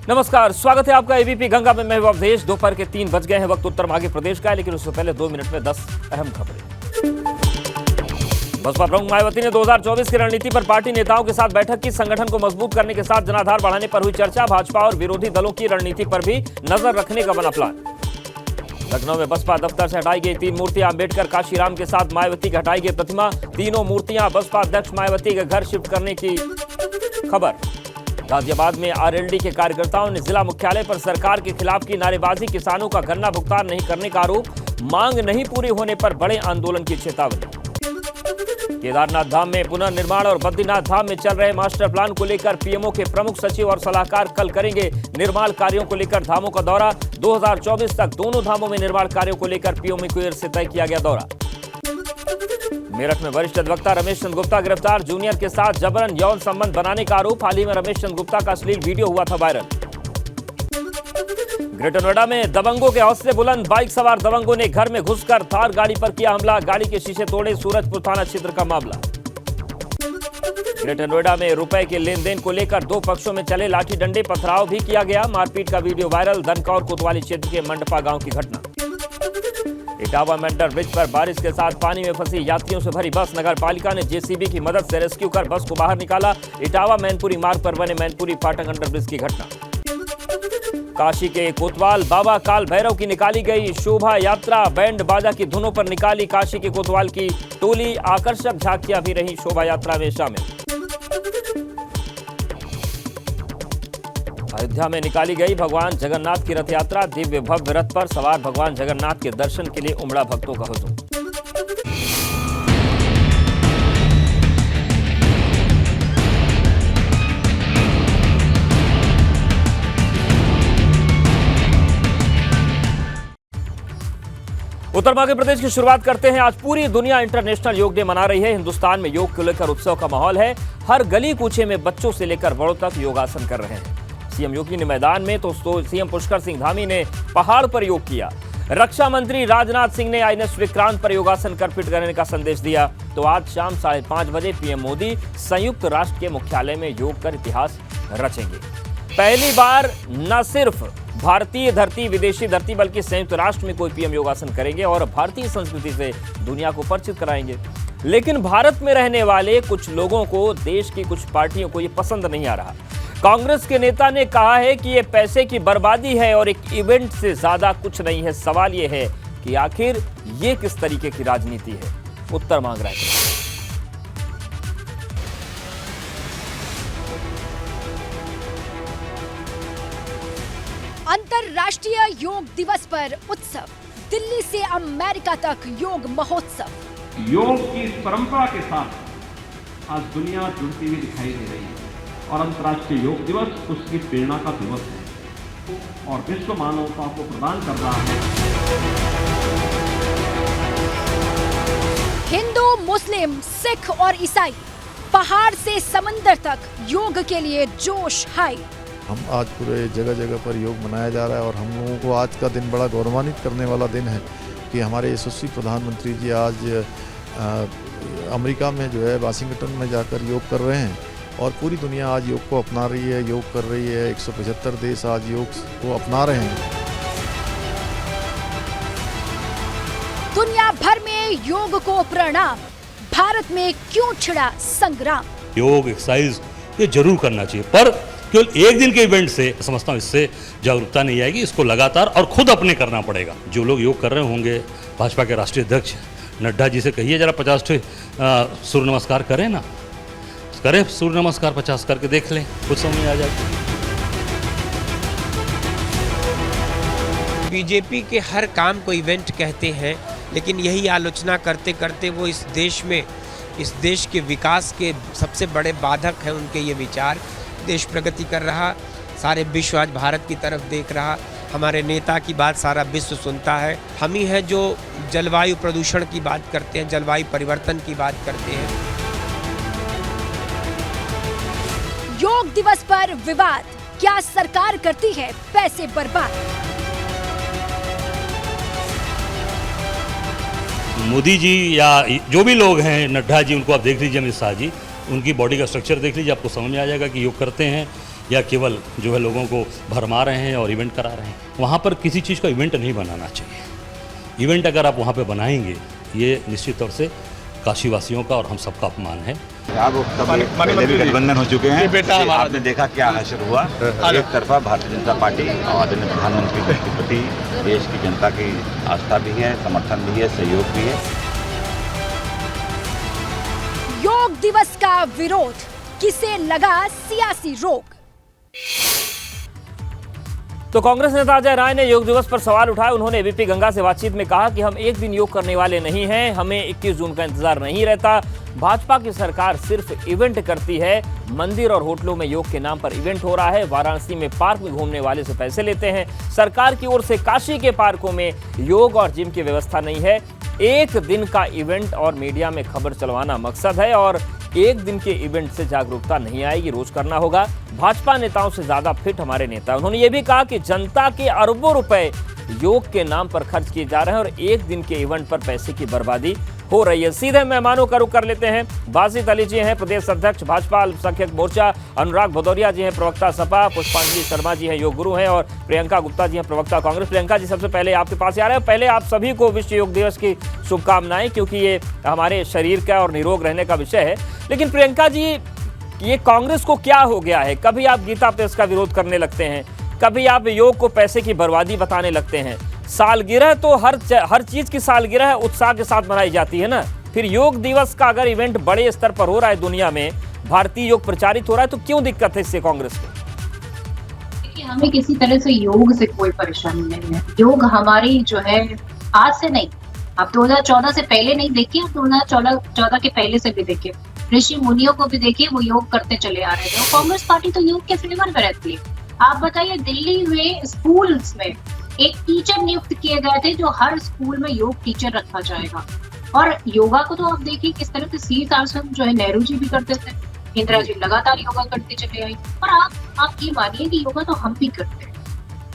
नमस्कार, स्वागत है आपका एबीपी गंगा में। मैं हूं अवधेश। दोपहर के 3 बज गए हैं। वक्त उत्तर माघी प्रदेश का है, लेकिन उससे पहले 2 मिनट में 10 अहम खबरें। बसपा प्रमुख मायावती ने 2024 की रणनीति पर पार्टी नेताओं के साथ बैठक की। संगठन को मजबूत करने के साथ जनाधार बढ़ाने पर हुई चर्चा। भाजपा और विरोधी दलों की रणनीति पर भी नजर रखने का बना प्लान। लखनऊ में बसपा दफ्तर से हटाई गई 3 मूर्तियां। अंबेडकर, काशीराम के साथ मायावती की हटाई गई प्रतिमा। तीनों मूर्तियां बसपा अध्यक्ष मायावती के घर शिफ्ट करने की खबर। गाजियाबाद में आरएलडी के कार्यकर्ताओं ने जिला मुख्यालय पर सरकार के खिलाफ की नारेबाजी। किसानों का गन्ना भुगतान नहीं करने का आरोप। मांग नहीं पूरी होने पर बड़े आंदोलन की चेतावनी। केदारनाथ धाम में पुनर्निर्माण और बद्रीनाथ धाम में चल रहे मास्टर प्लान को लेकर पीएमओ के प्रमुख सचिव और सलाहकार कल करेंगे निर्माण कार्यों को लेकर धामों का दौरा। 2024 तक दोनों धामों में निर्माण कार्यों को लेकर पीएमओ की ओर से तय किया गया दौरा। मेरठ में वरिष्ठ अधिवक्ता रमेश चंद्र गुप्ता गिरफ्तार। जूनियर के साथ जबरन यौन संबंध बनाने का आरोप। हाल ही में रमेश चंद्र गुप्ता का अश्लील वीडियो हुआ था वायरल। ग्रेटर नोएडा में दबंगों के हौसले बुलंद। बाइक सवार दबंगों ने घर में घुसकर थार गाड़ी पर किया हमला। गाड़ी के शीशे तोड़े। सूरजपुर थाना क्षेत्र का मामला। ग्रेटर नोएडा में रुपए के लेन देन को लेकर 2 पक्षों में चले लाठी डंडे। पथराव भी किया गया। मारपीट का वीडियो वायरल। दनकौर कोतवाली क्षेत्र के मंडपा गांव की घटना। इटावा मेंढर ब्रिज पर बारिश के साथ पानी में फंसी यात्रियों से भरी बस। नगर पालिका ने जेसीबी की मदद से रेस्क्यू कर बस को बाहर निकाला। इटावा मैनपुरी मार्ग पर बने मैनपुरी फाटक अंडर ब्रिज की घटना। काशी के कोतवाल बाबा काल भैरव की निकाली गई शोभा यात्रा। बैंड बाजा की धुनों पर निकाली काशी के कोतवाल की टोली। आकर्षक झांकियां भी रही शोभा यात्रा में शामिल। अयोध्या में निकाली गई भगवान जगन्नाथ की रथ यात्रा। दिव्य भव्य रथ पर सवार भगवान जगन्नाथ के दर्शन के लिए उमड़ा भक्तों का हुजूम। उत्तर मध्य प्रदेश की शुरुआत करते हैं। आज पूरी दुनिया इंटरनेशनल योग डे मना रही है। हिंदुस्तान में योग को लेकर उत्सव का माहौल है। हर गली कूचे में बच्चों से लेकर बड़ों तक योगासन कर रहे हैं। सीएम योगी ने मैदान में तो सीएम पुष्कर सिंह धामी ने पहाड़ पर योग किया। रक्षा मंत्री राजनाथ सिंह ने आईएनएस विक्रांत पर योगासन कर फिट करने का संदेश दिया। तो आज शाम 5:30 बजे पीएम मोदी संयुक्त राष्ट्र के मुख्यालय में योग कर इतिहास रचेंगे। पहली बार न सिर्फ भारतीय धरती विदेशी धरती बल्कि संयुक्त राष्ट्र में कोई पीएम योगासन करेंगे और भारतीय संस्कृति से दुनिया को परिचित कराएंगे। लेकिन भारत में रहने वाले कुछ लोगों को देश की कुछ पार्टियों को ये पसंद नहीं आ रहा। कांग्रेस के नेता ने कहा है कि ये पैसे की बर्बादी है और एक इवेंट से ज्यादा कुछ नहीं है। सवाल ये है कि आखिर ये किस तरीके की राजनीति है। उत्तर मांग रहा है। अंतर्राष्ट्रीय योग दिवस पर उत्सव। दिल्ली से अमेरिका तक योग महोत्सव। योग की इस परंपरा के साथ आज दुनिया जुड़ती हुई दिखाई दे रही है और अंतर्राष्ट्रीय योग दिवस उसकी प्रेरणा का दिवस है और विश्व मानवता को प्रदान कर रहा है। हिंदू, मुस्लिम, सिख और ईसाई पहाड़ से समंदर तक योग के लिए जोश हाई। हम आज पूरे जगह जगह पर योग मनाया जा रहा है और हम लोगों को आज का दिन बड़ा गौरवान्वित करने वाला दिन है कि हमारे यशस्वी प्रधानमंत्री जी आज अमेरिका में जो है वाशिंगटन में जाकर योग कर रहे हैं और पूरी दुनिया आज योग को अपना रही है, योग कर रही है। 175 देश आज योग को अपना रहे हैं। दुनिया भर में योग को प्रणाम। भारत में क्यों छिड़ा संग्राम। योग एक्सरसाइज ये जरूर करना चाहिए, पर केवल एक दिन के इवेंट से समझता हूँ इससे जागरूकता नहीं आएगी। इसको लगातार और खुद अपने करना पड़ेगा। जो लोग योग कर रहे होंगे, भाजपा के राष्ट्रीय अध्यक्ष नड्डा जी से कहिए जरा 50 सूर्य नमस्कार करें ना, करें सूर्य नमस्कार 50 करके देख लें, कुछ समझ आ जाएगी। बीजेपी के हर काम को इवेंट कहते हैं, लेकिन यही आलोचना करते करते वो इस देश के विकास के सबसे बड़े बाधक हैं उनके ये विचार। देश प्रगति कर रहा, सारे विश्व आज भारत की तरफ देख रहा। हमारे नेता की बात सारा विश्व सुनता है। हम ही हैं जो जलवायु प्रदूषण की बात करते हैं, जलवायु परिवर्तन की बात करते हैं। योग दिवस पर विवाद। क्या सरकार करती है पैसे बर्बाद। मोदी जी या जो भी लोग हैं, नड्डा जी, उनको आप देख लीजिए, अमित शाह जी, उनकी बॉडी का स्ट्रक्चर देख लीजिए, आपको समझ में आ जाएगा कि योग करते हैं या केवल जो है लोगों को भरमा रहे हैं और इवेंट करा रहे हैं। वहाँ पर किसी चीज़ का इवेंट नहीं बनाना चाहिए। इवेंट अगर आप वहाँ पे बनाएंगे, ये निश्चित तौर से काशीवासियों का और हम सबका अपमान है। आप पहले भी गठबंधन हो चुके हैं, आपने देखा क्या हासिल हुआ। एक तरफा भारतीय जनता पार्टी और आदरणीय प्रधानमंत्री के प्रति देश की जनता की आस्था भी है, समर्थन भी है, सहयोग भी है। योग दिवस का विरोध, किसे लगा सियासी रोग? तो कांग्रेस नेता अजय राय ने योग दिवस पर सवाल उठाए। उन्होंने एबीपी गंगा से बातचीत में कहा कि हम एक दिन योग करने वाले नहीं हैं, हमें 21 जून का इंतजार नहीं रहता। भाजपा की सरकार सिर्फ इवेंट करती है। मंदिर और होटलों में योग के नाम पर इवेंट हो रहा है। वाराणसी में पार्क में घूमने वाले से पैसे लेते हैं। सरकार की ओर से काशी के पार्कों में योग और जिम की व्यवस्था नहीं है। एक दिन का इवेंट और मीडिया में खबर चलवाना मकसद है और एक दिन के इवेंट से जागरूकता नहीं आएगी, रोज करना होगा। भाजपा नेताओं से ज्यादा फिट हमारे नेता। उन्होंने ये भी कहा कि जनता के अरबों रुपए योग के नाम पर खर्च किए जा रहे हैं और एक दिन के इवेंट पर पैसे की बर्बादी हो रही है। सीधे मेहमानों का रुख कर लेते हैं। बासित अली जी हैं प्रदेश अध्यक्ष भाजपा अल्पसंख्यक मोर्चा, अनुराग भदौरिया जी हैं प्रवक्ता सपा, पुष्पांजलि शर्मा जी हैं योग गुरु हैं और प्रियंका गुप्ता जी हैं प्रवक्ता कांग्रेस। प्रियंका जी, सबसे पहले आपके पास आ रहे हैं। पहले आप सभी को विश्व योग दिवस की शुभकामनाएं, क्योंकि ये हमारे शरीर का और निरोग रहने का विषय है। लेकिन प्रियंका जी, ये कांग्रेस को क्या हो गया है? कभी आप गीता प्रेस का विरोध करने लगते हैं, कभी आप योग को पैसे की बर्बादी बताने लगते हैं। सालगिरह तो हर चीज की सालगिरह उत्साह के साथ मनाई जाती है ना। फिर योग दिवस का अगर इवेंट बड़े स्तर पर हो रहा है, दुनिया में भारतीय योग प्रचारित हो रहा है, तो क्यों दिक्कत है इससे कांग्रेस को? देखिए, हमें किसी तरह से योग से कोई परेशानी नहीं है। योग हमारी जो है आज से नहीं, आप 2014 से पहले नहीं देखिए, 2014 के पहले से भी देखिए, ऋषि मुनियों को भी देखिए, वो योग करते चले आ रहे थे। कांग्रेस पार्टी तो योग के फेवर में रहती है। आप बताइए, दिल्ली में स्कूल्स में एक टीचर नियुक्त किए गए थे जो हर स्कूल में योग टीचर रखा जाएगा। और योगा को तो आप देखिए किस तरह से सीट आसन जो है नेहरू जी भी करते थे, इंदिरा जी लगातार योगा करते चले आई। और आप ये मानिए कि योगा तो हम भी करते हैं,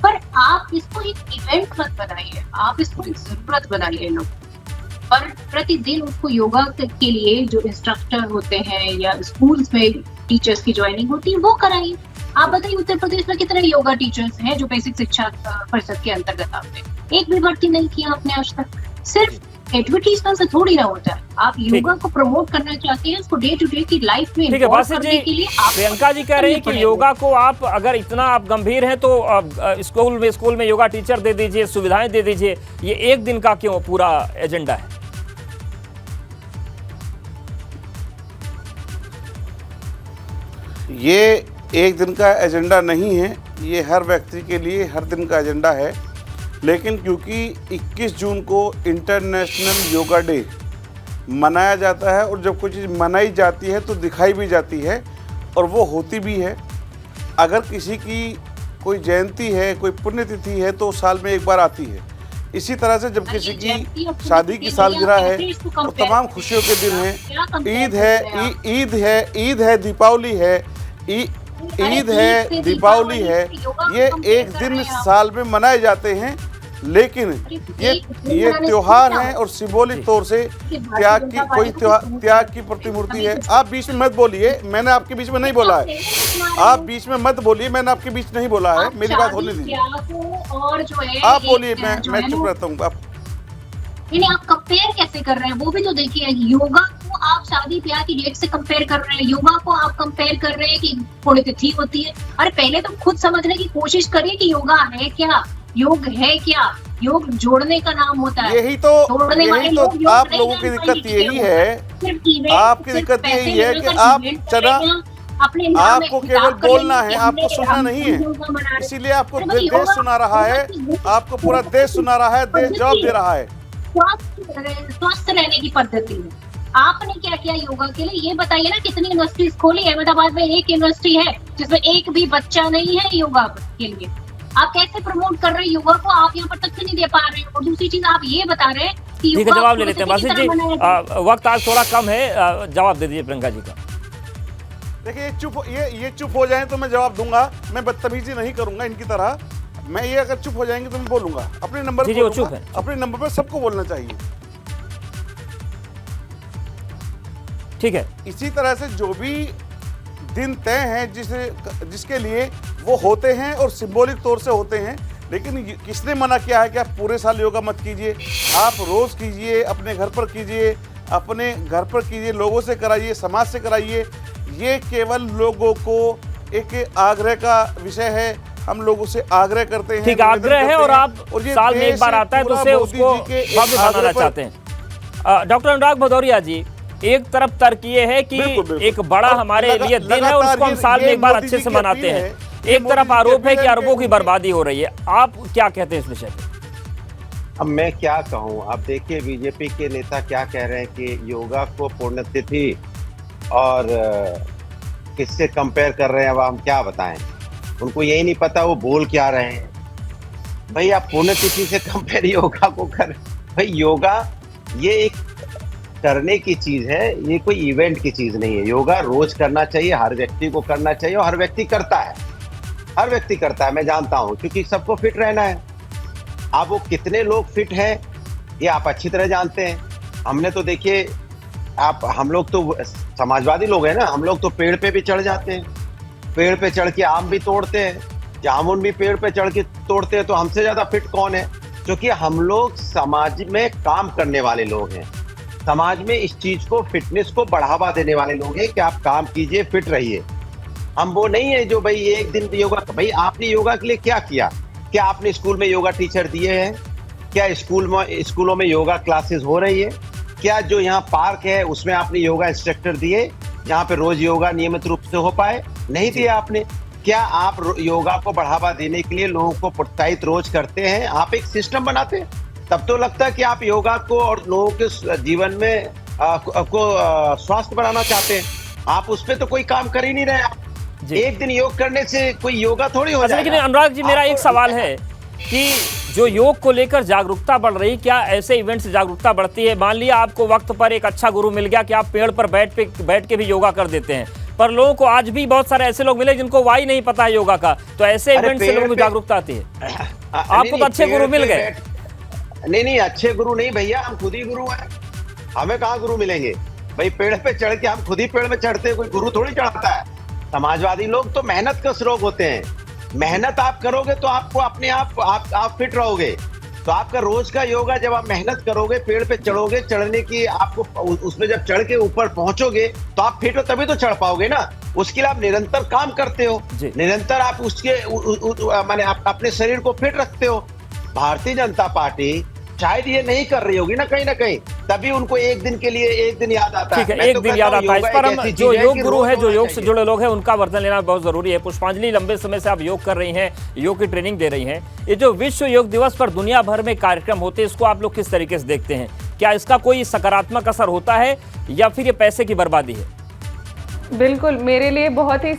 पर आप इसको एक इवेंट मत बनाइए, आप इसको एक जरूरत बनाइए। लोग पर प्रतिदिन उसको योगा के लिए जो इंस्ट्रक्टर होते हैं या स्कूल्स में टीचर्स की ज्वाइनिंग होती है वो कराइए। आप बताइए, उत्तर प्रदेश में कितने योगा टीचर्स हैं जो बेसिक शिक्षा परिषद के अंतर्गत आते हैं? एक भी भर्ती नहीं किया आपने आज तक। सिर्फ एडवर्टीजमेंट से थोड़ी ना होता है। आप योगा को प्रमोट करना चाहते हैं, उसको डे टू डे की लाइफ में इन्वॉल्व करने के लिए आप प्रियंका जी कह रही है कि योगा को आप अगर इतना आप गंभीर हैं तो स्कूल में योगा टीचर दे दीजिए, सुविधाएं दे दीजिए। ये एक दिन का क्यों पूरा एजेंडा है? ये एक दिन का एजेंडा नहीं है, ये हर व्यक्ति के लिए हर दिन का एजेंडा है। लेकिन क्योंकि 21 जून को इंटरनेशनल योगा डे मनाया जाता है और जब कोई चीज़ मनाई जाती है तो दिखाई भी जाती है और वो होती भी है। अगर किसी की कोई जयंती है, कोई पुण्यतिथि है तो साल में एक बार आती है। इसी तरह से जब किसी की शादी की सालगिरह है तो तमाम खुशियों के दिन हैं। ईद है, दीपावली है, ईद है, दीपावली है, ये एक दिन साल में मनाए जाते हैं। लेकिन ये त्योहार हैं और सिंबॉलिक तौर से त्याग की प्रतिमूर्ति है। आप बीच में मत बोलिए, मैंने आपके बीच में नहीं बोला है। आप बीच में मत बोलिए, मैंने आपके बीच नहीं बोला है। मेरी बात होने दीजिए। आप बोलिए, मैं चुप रहता हूँ। आप कंपेयर कैसे कर रहे हैं वो भी तो देखिए। योगा को आप शादी ब्याह की डेट से कंपेयर कर रहे हैं, योगा को आप कंपेयर कर रहे हैं कि पुण्यतिथि होती है। अरे पहले तो खुद समझने की कोशिश करिए कि योगा है क्या, योग है क्या। योग जोड़ने का नाम होता है। यही तो आप लोगों की दिक्कत यही है। आपकी दिक्कत यही है कि आपको केवल बोलना है, आपको सुनना नहीं है। इसीलिए आपको देश सुना रहा है, आपको पूरा देश सुना रहा है, देश जवाब दे रहा है। स्वस्थ रहने की पद्धति है। आपने क्या किया योगा के लिए ये बताइए ना। कितनी यूनिवर्सिटीज खोली? अहमदाबाद में एक यूनिवर्सिटी है जिसमें एक भी बच्चा नहीं है योगा के लिए। आप कैसे प्रमोट कर रहे हैं योगा को? आप यहाँ पर तक नहीं दे पा रहे हैं। और दूसरी चीज आप ये बता रहे हैं कि ठीक है, जवाब ले लेते हैं बासित जी। वक्त आज थोड़ा कम है, जवाब दे दीजिए प्रियंका जी का। देखिए, ये चुप हो जाए तो मैं जवाब दूंगा। मैं बदतमीजी नहीं करूंगा इनकी तरह। मैं ये अगर चुप हो जाएंगे तो मैं बोलूंगा अपने नंबर पर। चुप है, अपने नंबर पर सबको बोलना चाहिए। ठीक है। इसी तरह से जो भी दिन तय हैं जिसके लिए वो होते हैं और सिंबॉलिक तौर से होते हैं। लेकिन किसने मना किया है कि आप पूरे साल योगा मत कीजिए? आप रोज़ कीजिए, अपने घर पर कीजिए, अपने घर पर कीजिए, लोगों से कराइए, समाज से कराइए। ये केवल लोगों को एक आग्रह का विषय है। हम लोगों से आग्रह करते हैं, ठीक आग्रह है, और आप साल में एक बार आता है तो उसे उसको भव्य बनाना चाहते हैं। डॉक्टर अनुराग भदौरिया जी, एक तरफ तर्क ये है कि एक बड़ा हमारे लिए दिन है, उसको हम साल में एक बार अच्छे से मनाते हैं। एक तरफ आरोप है कि अरबों की बर्बादी हो रही है। आप क्या कहते हैं इस विषय पे? अब मैं क्या कहूँ, आप देखिए बीजेपी के नेता क्या कह रहे हैं कि योगा को पुण्यतिथि और किससे कंपेयर कर रहे हैं। अब हम क्या बताएं, उनको यही नहीं पता वो बोल क्या रहे हैं। भाई आप पुण्यतिथि से कंपेयर योगा को कर, भाई योगा ये एक करने की चीज है, ये कोई इवेंट की चीज नहीं है। योगा रोज करना चाहिए, हर व्यक्ति को करना चाहिए, और हर व्यक्ति करता है, हर व्यक्ति करता है, मैं जानता हूं, क्योंकि सबको फिट रहना है। अब वो कितने लोग फिट हैं ये आप अच्छी तरह जानते हैं। हमने तो देखिए, हम लोग तो समाजवादी लोग हैं ना, हम लोग तो पेड़ पे भी चढ़ जाते हैं, पेड़ पे चढ़ के आम भी तोड़ते हैं, जामुन भी पेड़ पे चढ़ के तोड़ते हैं। तो हमसे ज्यादा फिट कौन है? क्योंकि हम लोग समाज में काम करने वाले लोग हैं, समाज में इस चीज को, फिटनेस को बढ़ावा देने वाले लोग हैं कि आप काम कीजिए, फिट रहिए। हम वो नहीं है जो भाई एक दिन योगा, भाई आपने योगा के लिए क्या किया? क्या आपने स्कूल में योगा टीचर दिए हैं? क्या स्कूलों में योगा क्लासेस हो रही है? क्या जो यहाँ पार्क है उसमें आपने योगा इंस्ट्रक्टर दिए जहाँ पे रोज योगा नियमित रूप से हो पाए? नहीं दिया आपने। क्या आप योगा को बढ़ावा देने के लिए लोगों को प्रोत्साहित रोज करते हैं? आप एक सिस्टम बनाते हैं, तब तो लगता है कि आप योगा को और लोगों के जीवन में स्वास्थ्य बनाना चाहते हैं। आप उस पर तो कोई काम कर ही नहीं रहे। एक दिन योग करने से कोई योगा थोड़ी हो जाएगा। लेकिन अनुराग जी, मेरा एक सवाल है कि जो योग को लेकर जागरूकता बढ़ रही, क्या ऐसे इवेंट से जागरूकता बढ़ती है? मान लिया आपको वक्त पर एक अच्छा गुरु मिल गया कि आप पेड़ पर बैठ के भी योगा कर देते हैं, पर लोगों को आज भी बहुत सारे ऐसे लोग मिले जिनको वाही नहीं पता है योगा का, तो ऐसे इवेंट से लोगों को जागरूकता आती है। आपको तो अच्छे गुरु मिल गए। नहीं, अच्छे गुरु नहीं भैया, हम खुद ही गुरु हैं। हमें कहाँ गुरु मिलेंगे भाई? पेड़ पे चढ़ के हम खुद ही पेड़ में चढ़ते हैं, कोई गुरु थोड़ी चढ़ाता है। समाजवादी लोग तो मेहनत कश लोग होते हैं। मेहनत आप करोगे तो आपको अपने आप फिट रहोगे। तो आपका रोज का योगा, जब आप मेहनत करोगे, पेड़ पे चढ़ोगे, चढ़ने की आपको उसमें जब चढ़ के ऊपर पहुंचोगे तो आप फिट हो, तभी तो चढ़ पाओगे ना। उसके लिए आप निरंतर काम करते हो, निरंतर आप उसके माने आप अपने शरीर को फिट रखते हो। भारतीय जनता पार्टी शायद ये नहीं कर रही होगी ना कहीं, तभी उनको एक दिन के लिए एक दिन याद आता है। ठीक है, एक दिन याद आता है। इस पर हम जो योग गुरु है, जो योग से जुड़े लोग हैं, उनका वर्तन लेना बहुत जरूरी है। पुष्पांजलि, लंबे समय से आप योग कर रही हैं, योग की ट्रेनिंग दे रही हैं। ये जो विश्व योग दिवस पर दुनिया भर में कार्यक्रम होते हैं, इसको आप लोग किस तरीके से देखते हैं? क्या इसका कोई सकारात्मक असर होता है या फिर ये पैसे की बर्बादी है? बिल्कुल, मेरे लिए बहुत ही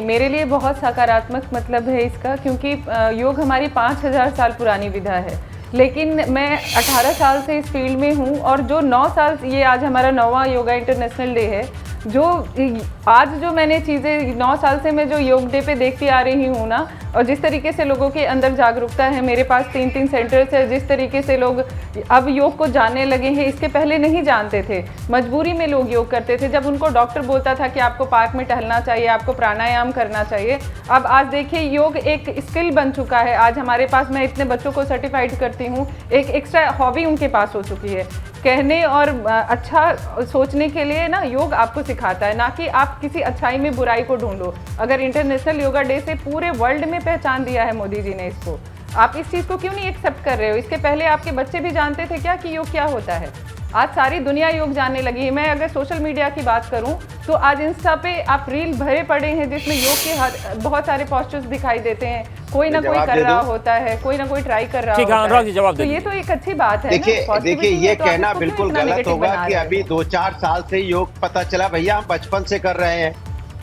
मेरे लिए बहुत सकारात्मक मतलब है इसका, क्योंकि योग हमारी 5000 साल पुरानी विधा है। लेकिन मैं 18 साल से इस फील्ड में हूँ, और जो 9 साल, ये आज हमारा 9वां योगा इंटरनेशनल डे है, जो मैंने चीज़ें 9 साल से मैं जो योग डे पे देखती आ रही हूँ ना, और जिस तरीके से लोगों के अंदर जागरूकता है, मेरे पास 3 सेंटर्स है, जिस तरीके से लोग अब योग को जानने लगे हैं, इसके पहले नहीं जानते थे, मजबूरी में लोग योग करते थे। जब उनको डॉक्टर बोलता था कि आपको पार्क में टहलना चाहिए, आपको प्राणायाम करना चाहिए, अब आज देखिए योग एक स्किल बन चुका है। आज हमारे पास, मैं इतने बच्चों को सर्टिफाइड करती हूँ, एक एक्स्ट्रा हॉबी उनके पास हो चुकी है। कहने और अच्छा सोचने के लिए ना योग आपको सिखाता है, ना कि आप किसी अच्छाई में बुराई को ढूंढो। अगर इंटरनेशनल योगा डे से पूरे वर्ल्ड में पहचान दिया है मोदी जी ने इसको, आप इस चीज़ को क्यों नहीं एक्सेप्ट कर रहे हो? इसके पहले आपके बच्चे भी जानते थे क्या कि योग क्या होता है? आज सारी दुनिया योग जानने लगी है। मैं अगर सोशल मीडिया की बात करूं तो आज इंस्टा पे आप रील भरे पड़े हैं जिसमें योग के बहुत सारे पोस्टर्स दिखाई देते हैं। कोई ना कोई कर रहा होता है, कोई ना कोई ट्राई कर रहा होता है। तो ये तो एक अच्छी बात है। देखिए ये कहना बिल्कुल गलत होगा कि अभी 2-4 साल से योग पता चला। भैया हम बचपन से कर रहे हैं,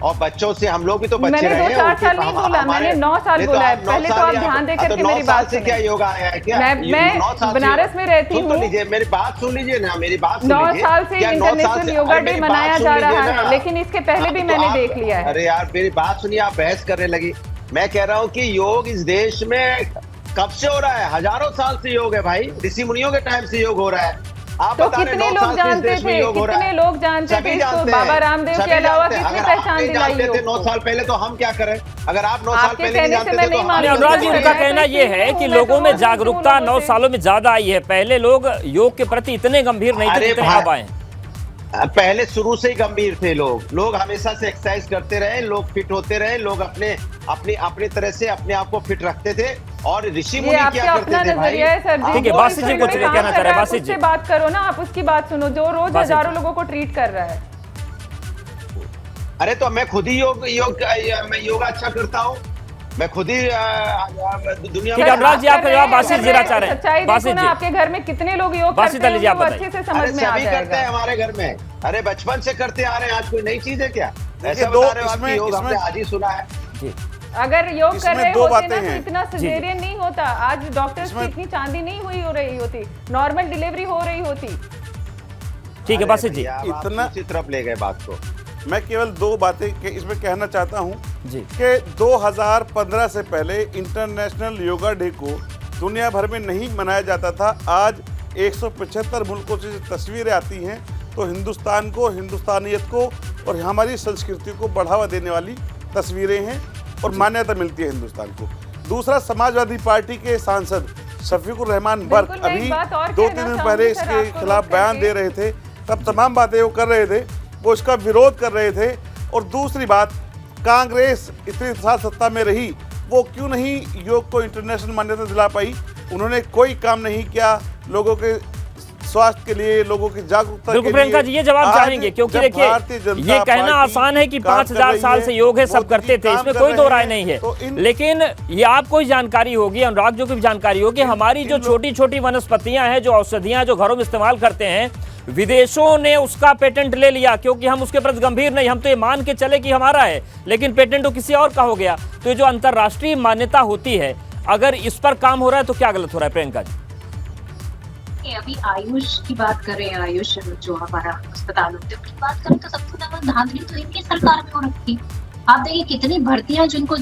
और बच्चों से हम लोग भी तो बच्चे रहे हैं। मैंने 2-4 साल नहीं बोला, मैंने 9 साल बोला है। पहले तो आप ध्यान देकर के मेरी बात सुनिए। क्या योगा आया है क्या? मैं बनारस में रहती हूँ। मेरी बात सुन लीजिए ना, मेरी बात सुन 9 साल से इंटरनेशनल योगा डे मनाया जा रहा है, लेकिन इसके पहले भी मैंने देख लिया है। अरे यार मेरी बात सुनिए, आप बहस करने लगी। मैं कह रहा हूँ कि योग इस देश में कब से हो रहा है? हजारों साल से योग है भाई, ऋषि मुनियों के टाइम से योग हो रहा है। आप तो बता रहे कितने 9 लोग साल से इस जानते देश में थे, योग हो रहा कितने है। लोग जानते थे सभी इसको? जानते हैं, बाबा रामदेव सभी के अलावा जानते हैं। किसने अगर आप पहचान नहीं दिलाई जानते थे योग 9 को? साल पहले तो हम क्या करें? अगर आप 9 साल आपके पहले नहीं कहने से जानते मैं थे तो नहीं हम मानती क्या हूँ। अनुराग जी, करें? उनका कहना ये है कि लोगों में जागरूकता 9 सालों में ज्यादा आई है। पहले लोग योग के प्रति इतने गंभीर नहीं थे अरे जितने भाई, अब आए हैं। पहले शुरू से ही गंभीर थे लोग हमेशा से एक्सरसाइज करते रहे, लोग फिट होते रहे, लोग अपनी तरह से अपने आप को फिट रखते थे और ऋषि ये मुनि आपका क्या अपना करते थे भाई? नजरिया है सर जी। ठीक है, जो बासित इस जी फील्ड कुछ में काम कहना कर चाह रहे हैं, रहा है, बासित जी। उससे बात करो ना, आप उसकी बात सुनो जो रोज बासित हजारों जी। लोगों को ट्रीट कर रहा है। अरे तो मैं खुद ही मैं योगा अच्छा करता हूँ, मैं खुद ही दुनिया ठीक है, अनुराग जी, आपका जवाब बासित जी देना चाह रहे हैं। सच्चाई बासित देखो ना, जी। आपके घर में कितने लोग योग बासित करते अली जी, हैं, आप वो बताइए। अच्छे से अरे समझ में आ सभी करते हैं जाएगा। हमारे घर में, अरे बचपन से करते आ रहे हैं, आज कोई नई चीज है क्या? देखिए, ऐसा दो बता रहे हो आप इसमें- कि योग हमने इसमें- आज ही सुना है। जी अगर योग इसमें कर रहे दो होते बातें ना तो हैं। इतना सिजेरियन नहीं होता, आज डॉक्टर्स की इतनी चांदी नहीं हो रही होती, नॉर्मल डिलीवरी हो रही होती। ठीक है बासित जी। इतना दूसरी तरफ ले गए बात को। मैं केवल दो बातें इसमें कहना चाहता हूँ जी कि 2015 से पहले इंटरनेशनल योगा डे को दुनिया भर में नहीं मनाया जाता था। आज 175 मुल्कों से तस्वीरें आती हैं तो हिंदुस्तान को, हिंदुस्तानियत को और हमारी संस्कृति को बढ़ावा देने वाली तस्वीरें हैं और मान्यता मिलती है हिंदुस्तान को। दूसरा, समाजवादी पार्टी के सांसद शफीकुर रहमान बर्क बिल्कुल, मैं एक अभी बात और 2-3 कहना दिन चाहूंगी पहले सर, इसके आपको खिलाफ रोक बयान करके। दे रहे थे, तब तमाम बातें वो कर रहे थे, वो इसका विरोध कर रहे थे। और दूसरी बात, कांग्रेस इतने साल सत्ता में रही, वो क्यों नहीं योग को इंटरनेशनल मान्यता दिला पाई? उन्होंने कोई काम नहीं किया लोगों के स्वास्थ्य के लिए, लोगों की जागरूकता बिल्कुल के प्रियंका लिए। जी, ये जवाब आज चाहेंगे क्योंकि जब देखिए भारतीय जनता ये कहना पार्टी आसान है कि काम 5000 कर रही साल से योग है, सब मोदी करते जी थे, काम इसमें कर कोई रहे दो राय हैं, नहीं है। तो लेकिन ये आपको ही जानकारी होगी, अनुराग जी को भी जानकारी होगी, हमारी जो छोटी छोटी वनस्पतियां हैं, जो औषधियां जो घरों में इस्तेमाल करते हैं, विदेशों ने उसका पेटेंट ले लिया क्योंकि हम उसके प्रति गंभीर नहीं, हम तो ये मान के चले कि हमारा है, लेकिन पेटेंट तो किसी और का हो गया। तो ये जो अंतर्राष्ट्रीय मान्यता होती है, अगर इस पर काम हो रहा है तो क्या गलत हो रहा है प्रियंका जी? अभी आयुष की बात करें, आयुष जो हमारा अस्पताल होते हैं उसकी बात करें तो सबसे ज्यादा धांधली तो इनकी सरकार में हो रखी। आप देखिए कितनी भर्तियां जिनको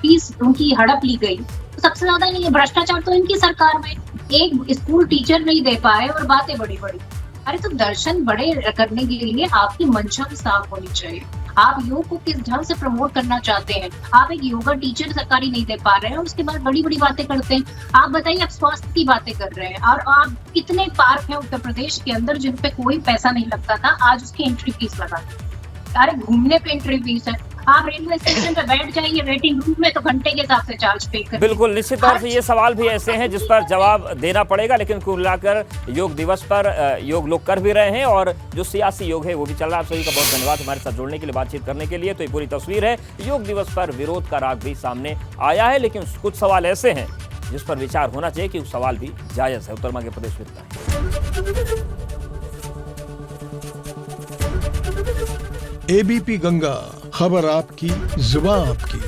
फीस उनकी हड़प ली गई, तो सबसे ज्यादा ये भ्रष्टाचार तो इनकी सरकार में। एक स्कूल टीचर नहीं दे पाए और बातें बड़ी बड़ी। अरे तो दर्शन बड़े करने के लिए आपकी मंशा भी साफ होनी चाहिए। आप योग को किस ढंग से प्रमोट करना चाहते हैं? आप एक योगा टीचर सरकारी नहीं दे पा रहे हैं, उसके बाद बड़ी बड़ी बातें करते हैं। आप बताइए, आप स्वास्थ्य की बातें कर रहे हैं और आप कितने पार्क हैं उत्तर प्रदेश के अंदर जिन पे कोई पैसा नहीं लगता था, आज उसकी एंट्री फीस लगा। अरे घूमने पे एंट्री फीस है। आप रेलवे स्टेशन पे बैठ जाइए वेटिंग रूम में तो घंटे के हिसाब से चार्ज पे करिए। बिल्कुल, निश्चित तौर से ये सवाल भी ऐसे हैं जिस पर जवाब देना पड़ेगा, लेकिन कुल मिलाकर योग दिवस पर योग लोग कर भी रहे हैं और जो सियासी योग है वो भी चल रहा है। आप सभी का बहुत धन्यवाद हमारे साथ जुड़ने के लिए, बातचीत करने के लिए। तो ये पूरी तस्वीर है, योग दिवस पर विरोध का राग भी सामने आया है, लेकिन कुछ सवाल ऐसे हैं जिस पर विचार होना चाहिए कि उस सवाल भी जायज़ है। उत्तर मध्य प्रदेश में एबीपी गंगा, खबर आपकी, जुबान आपकी।